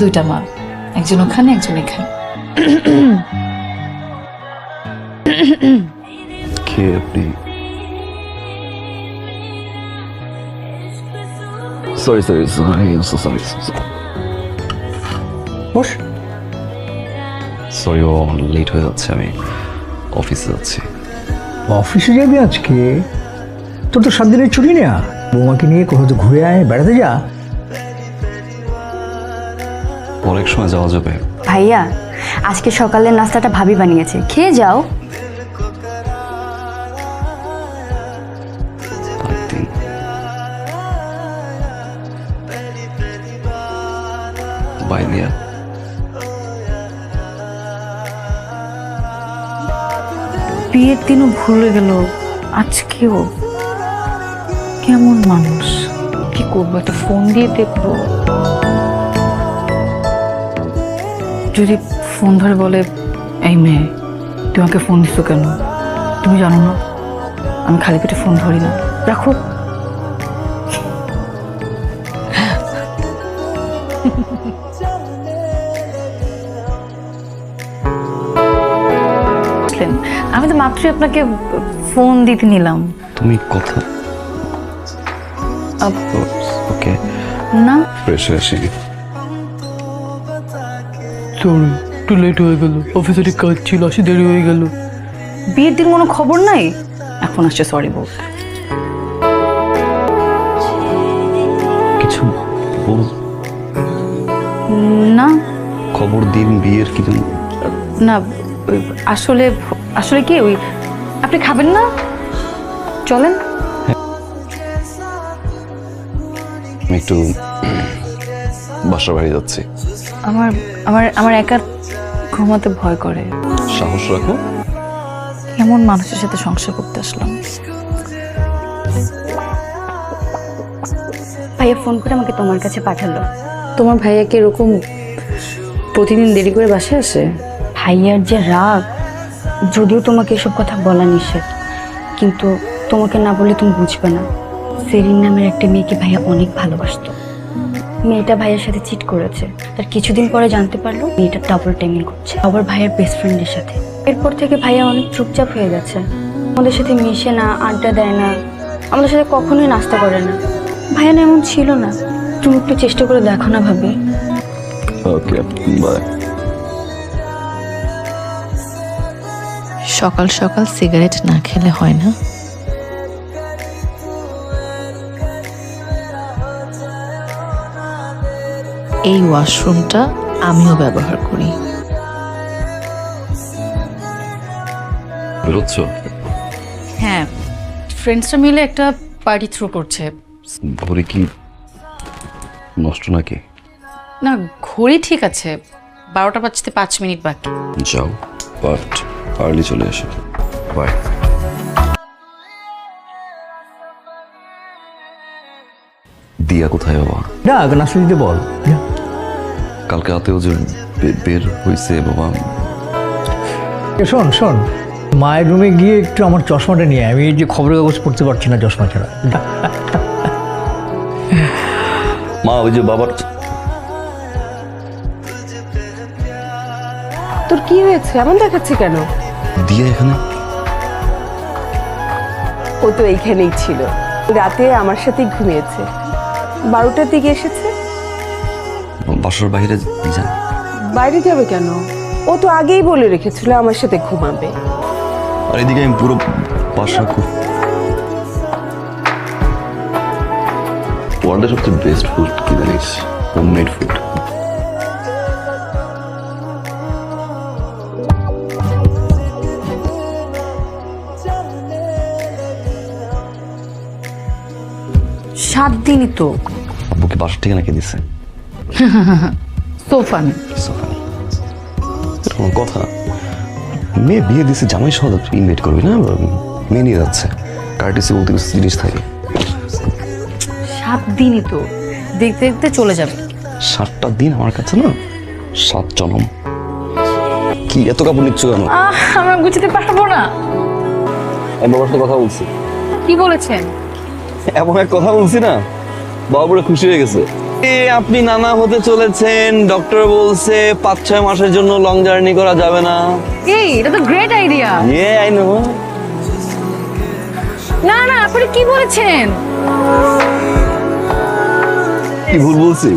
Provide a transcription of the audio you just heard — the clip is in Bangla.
দুইটা মা, একজন ওখানে একজন এখানে। কে আপনি? Sorry sorry sorry sorry boss. Sorry, ও লেট হয়ে যাচ্ছে, আমি অফিসে যাচ্ছি। অফিসে যাবি আজকে? তোর তো 7 দিনের ছুটি না, বৌমাকে নিয়ে কোথাও তো ঘুরে আয়, বেড়াতে যা। অনেক সময় যাওয়া যাবে। ভাইয়া, আজকে সকালের নাস্তাটা ভাবি বানিয়েছে, খেয়ে যাও। বাই দিয়া। বিয়ের দিনও ভুলে গেল, আজকেও। কেমন মানুষ! কি করবো, একটা ফোন দিয়ে দেখবো। যদি ফোন ধরে বলে, এই মেয়ে তুই আমাকে ফোন দিচ্ছ কেন? তুমি জানো না আমি খালি পেটে ফোন ধরি না, রাখো। আমি তো মাত্রই আপনাকে ফোন দিতে নিলাম। তুমি কথা ওকে না ফ্রেশ হয়ে আসি। সরি, একটু লেট হয়ে গেল, অফিসের কাজ ছিল, আসি দেরি হয়ে গেল। বিয়ের দিন কোনো খবর নাই, এখন আসছে সরি বলতে। কিছু বল, না খবর দিন বিয়ের কি জন্য? না, আসলে আসলে কি ওই আপনি খাবেন না, চলেন। আমি একটু বাসার বাড়ি যাচ্ছি। আমার আমার আমার একা ঘুমাতে ভয় করে। সাহস রাখো। এমন মানুষের সাথে সংসার করতে আসলাম। ভাইয়া ফোন করে আমাকে তোমার কাছে পাঠালো। তোমার ভাইয়াকে এরকম প্রতিদিন দেরি করে বাসায় আসে? ভাইয়ার যে রাগ, যদিও তোমাকে এসব কথা বলা নিষেধ, কিন্তু তোমাকে না বললে তুমি বুঝবে না। সেরিন নামের একটা মেয়েকে ভাইয়া অনেক ভালোবাসতো। মেয়েটা ভাইয়ের সাথে চিট করেছে, তার কিছুদিন পরে জানতে পারলো মেয়েটা ডাবল টাইমিং করছে, আবার ভাইয়ের বেস্ট ফ্রেন্ডের সাথে। এরপর থেকে ভাইয়া অনেক চুপচাপ হয়ে গেছে, আমাদের সাথে মিশে না, আড্ডা দেয় না, আমাদের সাথে কখনোই নাস্তা করে না। ভাইয়া না এমন ছিল না। তুমি একটু চেষ্টা করে দেখো না ভাবি। Okay bye. সকাল সকাল সিগারেট না খেলে হয় না। এই ওয়াশরুমটা আমিও ব্যবহার করি। বেরোচ্ছ? হ্যাঁ, ফ্রেন্ডসরা মিলে একটা পার্টি থ্রো করছে। ঘড়ি কি নষ্ট নাকি? না, ঘড়ি ঠিক আছে, 12টা বাজতে 5 মিনিট বাকি। যাও, বাট আর্লি চলে এসো। বাই। দিয়া কোথায় বাবা? না, নাস্তা দিতে বল। যা। কালকে রাতেও যে বের হয়েছে বাবা। শোন শোন, মায়ের রুমে গিয়ে একটু আমার চশমাটা নিয়ে আয়। আমি এই যে খবরের কাগজ পড়তে পারছি না চশমা ছাড়া। যা। মা ওই যে বাবার। তোর কি হয়েছে, এমন দেখাচ্ছে কেন? দিয়া এখানে? ও তো এইখানেই ছিল, রাতে আমার সাথেই ঘুমিয়েছে, 12টার দিকে এসেছে। বাসার বাইরে যায়? বাইরে যাবে কেন? ও তো আগেই বলে রেখেছিল আমার সাথে ঘুমাবে। আর এদিকে আমি পুরো বাসা ওয়ার্ল্ডের সবচেয়ে বেস্ট ফুড কি জানিস? Homemade food. সাত দিনই তো। আব্বুকে বাসার ঠিকানা কে দিছে? সোফান। এটা কোনো কথা? মেয়ে বিয়ে দিছে, জামাই সহ ইনভাইট করবি না? মেয়ে নিয়ে যাচ্ছে, কার্টিসি বলতে কিছু জিনিস থাকে। 7 দিনই তো, দেখতে দেখতে চলে যাবে। 7টা দিন আমার কাছে না 7 জনম। কি এত কাপড় নিচ্ছ কেন? আমরা গুছাতে পারবো না। আমি বাবার সাথে কথা বলছি। কি বলেছেন? এমন এক কথা বলছি না, বাবা বলে খুশি হয়ে গেছে। আপনি নানা হতে চলেছেন, ডক্টর বলছে 5-6 মাসের জন্য লং জার্নি করা যাবে না। এই এটা তো গ্রেট আইডিয়া। I know. না না, আপনি কি বলেছেন? কি ভুল বলছি?